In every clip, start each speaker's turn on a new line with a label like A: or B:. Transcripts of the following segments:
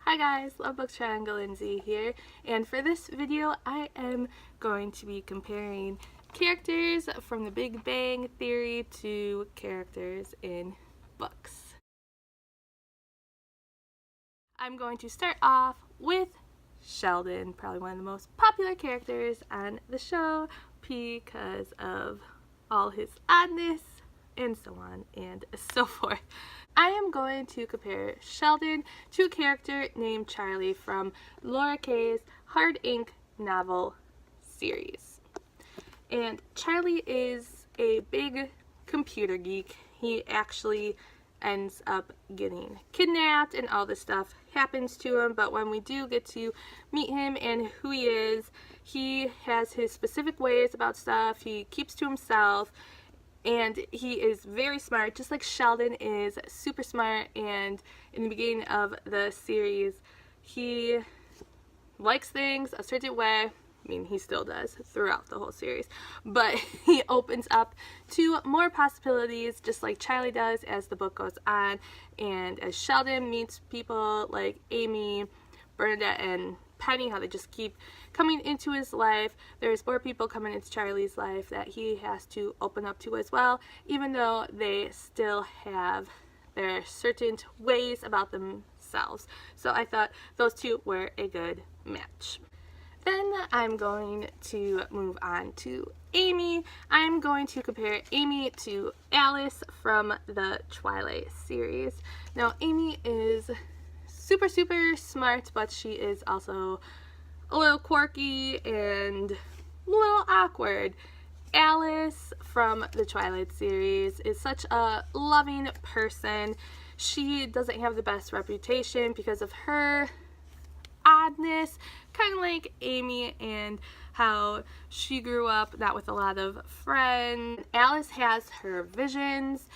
A: Hi guys, Lovebooktrianglelindsey here, and for this video I am going to be comparing characters from the Big Bang Theory to characters in books. I'm going to start off with Sheldon, probably one of the most popular characters on the show because of all his oddness and so on and so forth. I am going to compare Sheldon to a character named Charlie from Laura Kay's Hard Ink novel series. And Charlie is a big computer geek. He actually ends up getting kidnapped and all this stuff happens to him, but when we do get to meet him and who he is, he has his specific ways about stuff. He keeps to himself. And he is very smart, just like Sheldon is super smart, and in the beginning of the series, he likes things a certain way. I mean, he still does throughout the whole series, but he opens up to more possibilities, just like Charlie does as the book goes on, and as Sheldon meets people like Amy, Bernadette, and Penny, how they just keep coming into his life. There's more people coming into Charlie's life that he has to open up to as well, even though they still have their certain ways about themselves. So I thought those two were a good match. Then I'm going to move on to Amy. I'm going to compare Amy to Alice from the Twilight series. Now, Amy is super smart, but she is also a little quirky and a little awkward. Alice from the Twilight series is such a loving person. She doesn't have the best reputation because of her oddness, kind of like Amy and how she grew up not with a lot of friends. Alice has her visions.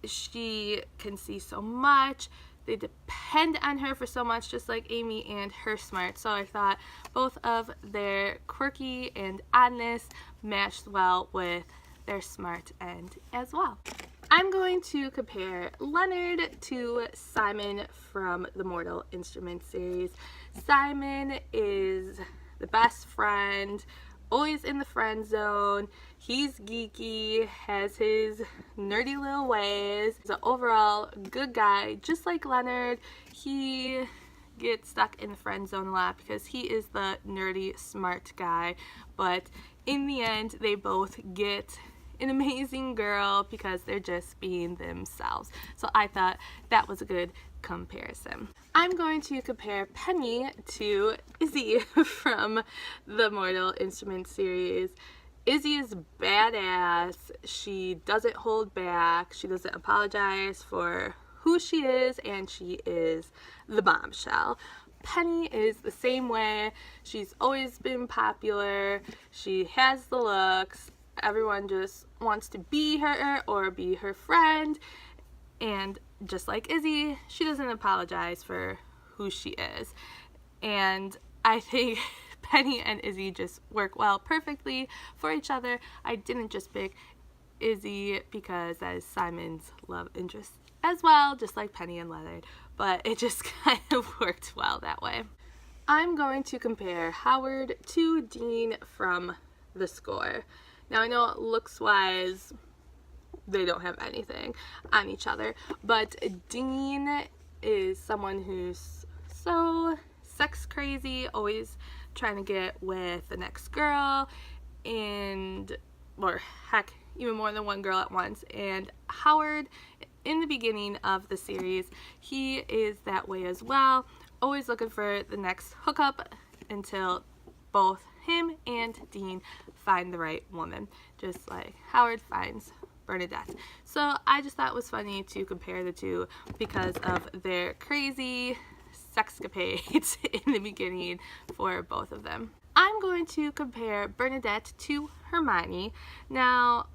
A: She can see so much. They depend on her for so much, just like Amy and her smart. So I thought both of their quirky and oddness matched well with their smart end as well. I'm going to compare Leonard to Simon from the Mortal Instruments series. Simon is the best friend, always in the friend zone. He's geeky, has his nerdy little ways. He's an overall good guy, just like Leonard. He gets stuck in the friend zone a lot because he is the nerdy, smart guy. But in the end, they both get an amazing girl because they're just being themselves. So I thought that was a good comparison. I'm going to compare Penny to Izzy from the Mortal Instruments series. Izzy is badass. She doesn't hold back. She doesn't apologize for who she is, and she is the bombshell. Penny is the same way. She's always been popular. She has the looks. Everyone just wants to be her or be her friend. And just like Izzy, she doesn't apologize for who she is. And I think Penny and Izzy just work well perfectly for each other. I didn't just pick Izzy because that is Simon's love interest as well, just like Penny and Leonard, but it just kind of worked well that way. I'm going to compare Howard to Dean from The Score. Now I know looks-wise they don't have anything on each other, but Dean is someone who's so sex crazy, always trying to get with the next girl, and or heck, even more than one girl at once. And Howard, in the beginning of the series, he is that way as well, always looking for the next hookup until both him and Dean find the right woman, just like Howard finds Bernadette. So I just thought it was funny to compare the two because of their crazy sexcapades in the beginning for both of them. I'm going to compare Bernadette to Hermione. Now,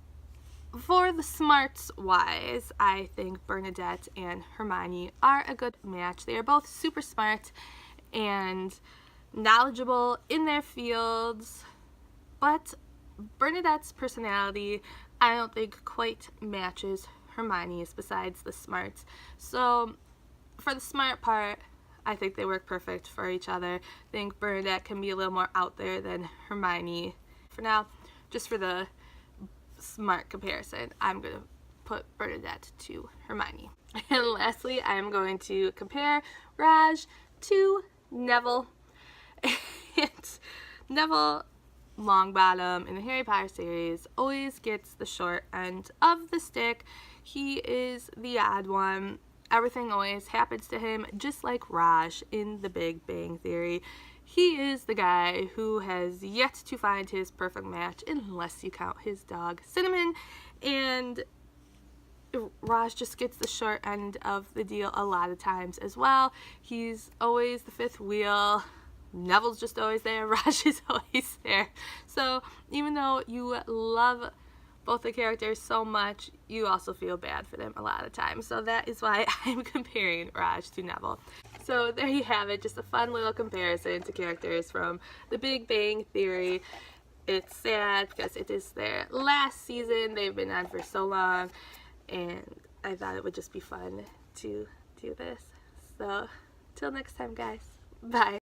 A: for the smarts wise, I think Bernadette and Hermione are a good match. They are both super smart and knowledgeable in their fields, but Bernadette's personality I don't think quite matches Hermione's besides the smarts. So for the smart part, I think they work perfect for each other. I think Bernadette can be a little more out there than Hermione. For now, just for the smart comparison, I'm going to put Bernadette to Hermione. And lastly, I'm going to compare Raj to Neville. And Neville Longbottom in the Harry Potter series always gets the short end of the stick. He is the odd one. Everything always happens to him, just like Raj in The Big Bang Theory. He is the guy who has yet to find his perfect match, unless you count his dog Cinnamon, and Raj just gets the short end of the deal a lot of times as well. He's always the fifth wheel. Neville's just always there. Raj is always there. So even though you love both the characters so much, you also feel bad for them a lot of times. So that is why I'm comparing Raj to Neville. So there you have it, just a fun little comparison to characters from The Big Bang Theory. It's sad because it is their last season. They've been on for so long, and I thought it would just be fun to do this. So till next time, guys. Bye.